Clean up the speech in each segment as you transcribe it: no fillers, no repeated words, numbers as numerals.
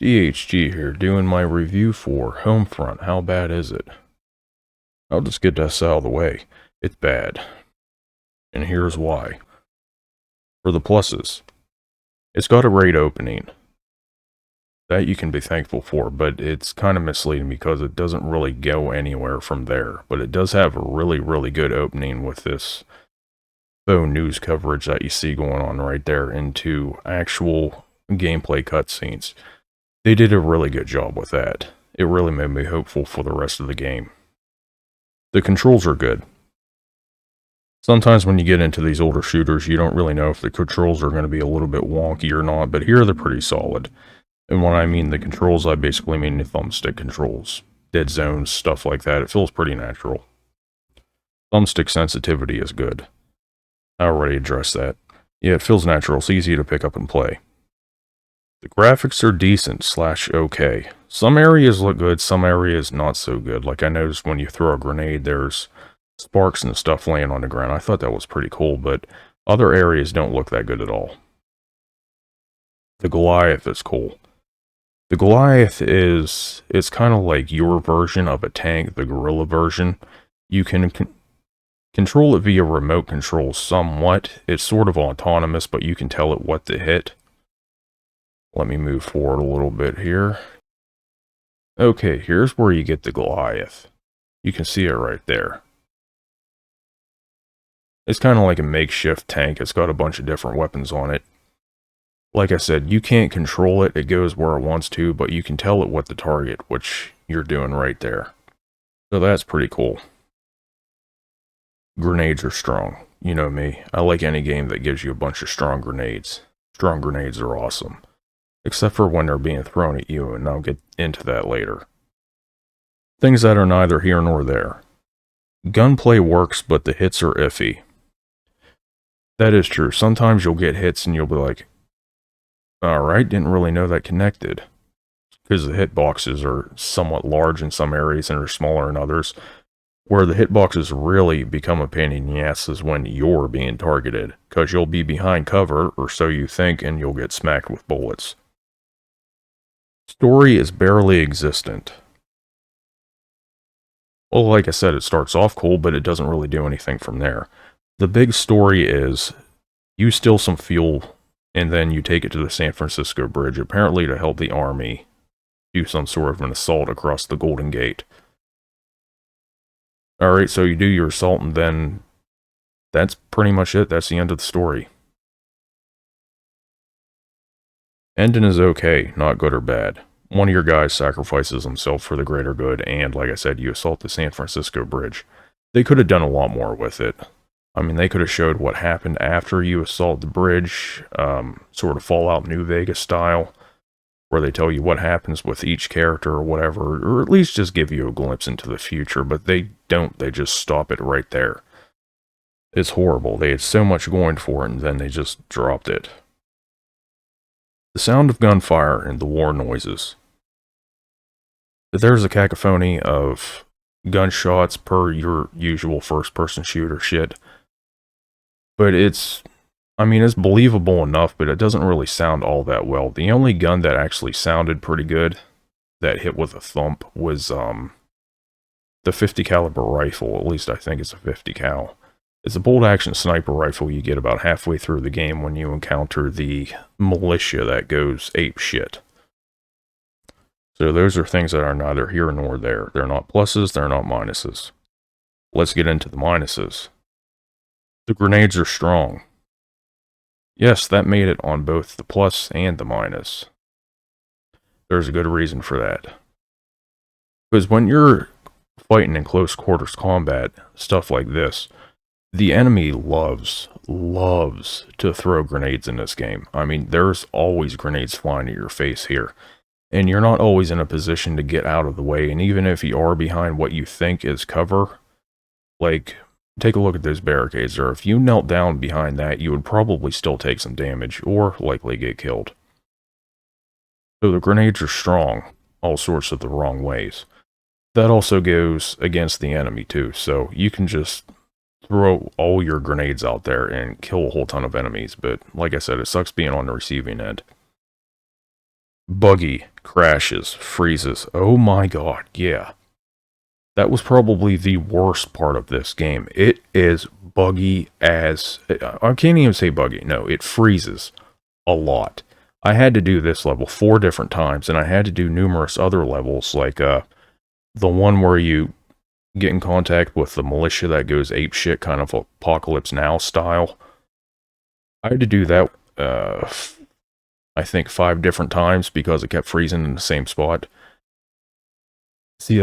DHG here, doing my review for Homefront. How bad is it? I'll just get this out of the way. It's bad. And here's why. For the pluses, it's got a great opening. That you can be thankful for, but it's kind of misleading because it doesn't really go anywhere from there. But it does have a really good opening with this faux news coverage that you see going on right there into actual gameplay cutscenes. They did a really good job with that. It really made me hopeful for the rest of the game. The controls are good. Sometimes when you get into these older shooters, you don't really know if the controls are going to be a little bit wonky or not, but here they're pretty solid. And when I mean the controls, I basically mean the thumbstick controls. Dead zones, stuff like that. It feels pretty natural. Thumbstick sensitivity is good. I already addressed that. Yeah, it feels natural. It's easy to pick up and play. The graphics are decent / okay. Some areas look good, some areas not so good. Like I noticed when you throw a grenade, there's sparks and stuff laying on the ground. I thought that was pretty cool, but other areas don't look that good at all. The Goliath is cool. The Goliath it's kind of like your version of a tank, the gorilla version. You can control it via remote control somewhat. It's sort of autonomous, but you can tell it what to hit. Let me move forward a little bit here. Okay, here's where you get the Goliath. You can see it right there. It's kind of like a makeshift tank. It's got a bunch of different weapons on it. Like I said, you can't control it. It goes where it wants to, but you can tell it what to target, which you're doing right there. So that's pretty cool. Grenades are strong. You know me. I like any game that gives you a bunch of strong grenades. Strong grenades are awesome. Except for when they're being thrown at you, and I'll get into that later. Things that are neither here nor there. Gunplay works, but the hits are iffy. That is true. Sometimes you'll get hits and you'll be like, alright, didn't really know that connected. Because the hitboxes are somewhat large in some areas and are smaller in others. Where the hitboxes really become a pain in the ass is when you're being targeted. Because you'll be behind cover, or so you think, and you'll get smacked with bullets. Story is barely existent. Well, like I said, it starts off cool, but it doesn't really do anything from there. The big story is, you steal some fuel, and then you take it to the San Francisco Bridge, apparently to help the army do some sort of an assault across the Golden Gate. Alright, so you do your assault, and then that's pretty much it. That's the end of the story. Ending is okay, not good or bad. One of your guys sacrifices himself for the greater good, and like I said, you assault the San Francisco Bridge. They could have done a lot more with it. I mean, they could have showed what happened after you assault the bridge, sort of Fallout New Vegas style, where they tell you what happens with each character or whatever, or at least just give you a glimpse into the future, but they don't. They just stop it right there. It's horrible. They had so much going for it, and then they just dropped it. The sound of gunfire and the war noises. There's a cacophony of gunshots per your usual first-person shooter shit. But it's believable enough, but it doesn't really sound all that well. The only gun that actually sounded pretty good, that hit with a thump, was the 50 caliber rifle. At least I think it's a 50 cal. It's a bolt-action sniper rifle you get about halfway through the game when you encounter the militia that goes ape shit. So those are things that are neither here nor there. They're not pluses, they're not minuses. Let's get into the minuses. The grenades are strong. Yes, that made it on both the plus and the minus. There's a good reason for that. Because when you're fighting in close quarters combat, stuff like this, the enemy loves to throw grenades in this game. I mean, there's always grenades flying at your face here. And you're not always in a position to get out of the way, and even if you are behind what you think is cover, like, take a look at those barricades, or if you knelt down behind that, you would probably still take some damage, or likely get killed. So the grenades are strong, all sorts of the wrong ways. That also goes against the enemy too, so you can just throw all your grenades out there and kill a whole ton of enemies, but like I said, it sucks being on the receiving end. Buggy, crashes, freezes. Oh my god, yeah. That was probably the worst part of this game. It is buggy as... I can't even say buggy. No, it freezes a lot. I had to do this level 4 different times, and I had to do numerous other levels, like the one where you get in contact with the militia that goes apeshit, kind of Apocalypse Now style. I had to do that, I think 5 different times because it kept freezing in the same spot. See,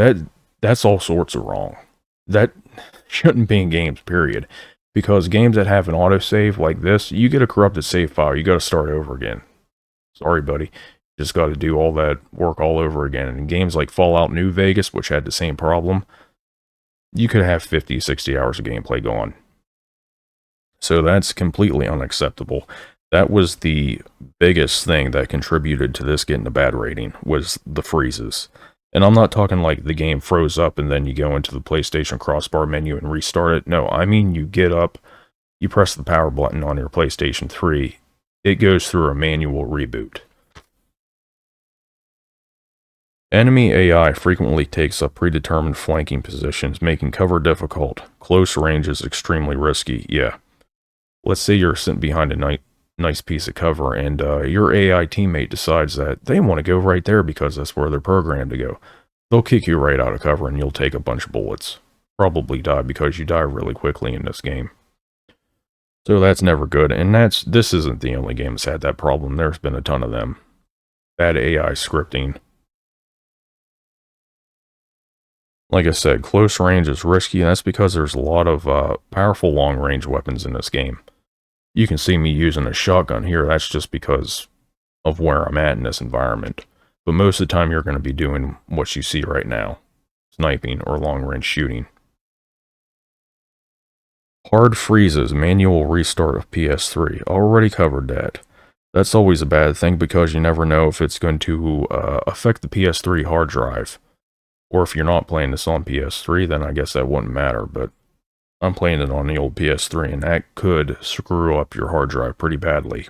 that's all sorts of wrong. That shouldn't be in games, period. Because games that have an autosave like this, you get a corrupted save file, you gotta start over again. Sorry, buddy. Just gotta do all that work all over again. And in games like Fallout New Vegas, which had the same problem, you could have 50, 60 hours of gameplay gone. So that's completely unacceptable. That was the biggest thing that contributed to this getting a bad rating, was the freezes. And I'm not talking like the game froze up and then you go into the PlayStation crossbar menu and restart it. No, I mean you get up, you press the power button on your PlayStation 3, it goes through a manual reboot. Enemy AI frequently takes up predetermined flanking positions, making cover difficult. Close range is extremely risky. Yeah. Let's say you're sitting behind a nice piece of cover, and your AI teammate decides that they want to go right there because that's where they're programmed to go. They'll kick you right out of cover, and you'll take a bunch of bullets. Probably die because you die really quickly in this game. So that's never good, and this isn't the only game that's had that problem. There's been a ton of them. Bad AI scripting. Like I said, close range is risky, and that's because there's a lot of powerful long-range weapons in this game. You can see me using a shotgun here, that's just because of where I'm at in this environment. But most of the time you're going to be doing what you see right now. Sniping or long-range shooting. Hard freezes, manual restart of PS3. Already covered that. That's always a bad thing because you never know if it's going to affect the PS3 hard drive. Or if you're not playing this on PS3, then I guess that wouldn't matter, but I'm playing it on the old PS3, and that could screw up your hard drive pretty badly.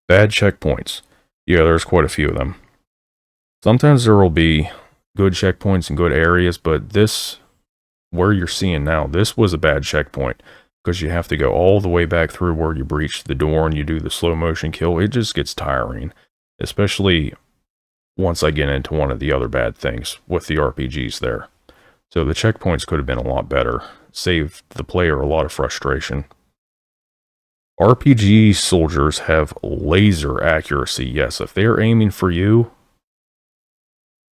Bad checkpoints. Yeah, there's quite a few of them. Sometimes there will be good checkpoints in good areas, but this, where you're seeing now, this was a bad checkpoint, because you have to go all the way back through where you breach the door and you do the slow motion kill. It just gets tiring, especially once I get into one of the other bad things with the RPGs there. So the checkpoints could have been a lot better. Saved the player a lot of frustration. RPG soldiers have laser accuracy. Yes, if they're aiming for you,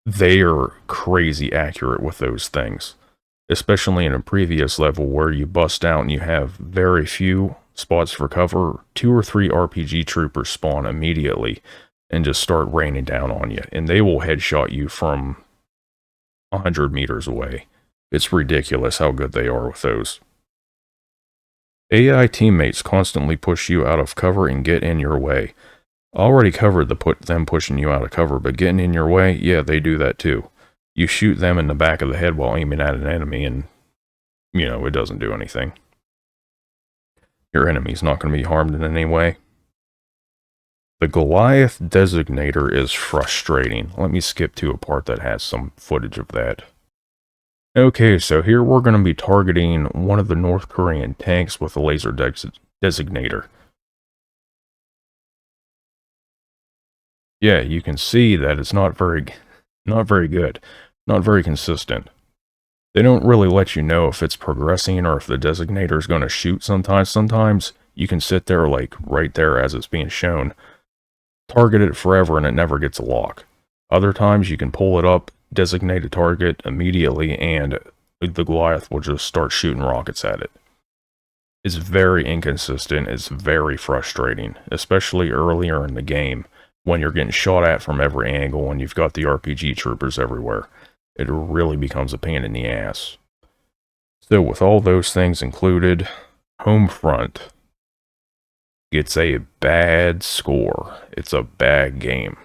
they are crazy accurate with those things. Especially in a previous level where you bust out and you have very few spots for cover, 2 or 3 RPG troopers spawn immediately and just start raining down on you, and they will headshot you from 100 meters away. It's ridiculous how good they are with those. AI teammates constantly push you out of cover and get in your way. I already covered them pushing you out of cover, but getting in your way, yeah, they do that too. You shoot them in the back of the head while aiming at an enemy, and, you know, it doesn't do anything. Your enemy's not going to be harmed in any way. The Goliath designator is frustrating. Let me skip to a part that has some footage of that. Okay, so here we're going to be targeting one of the North Korean tanks with a laser designator. Yeah, you can see that it's not very good, not very consistent. They don't really let you know if it's progressing or if the designator is going to shoot sometimes. Sometimes you can sit there like right there as it's being shown, target it forever and it never gets a lock. Other times you can pull it up, designate a target immediately, and the Goliath will just start shooting rockets at it. It's very inconsistent, it's very frustrating, especially earlier in the game when you're getting shot at from every angle and you've got the RPG troopers everywhere. It really becomes a pain in the ass. So with all those things included, Homefront gets a bad score. It's a bad game.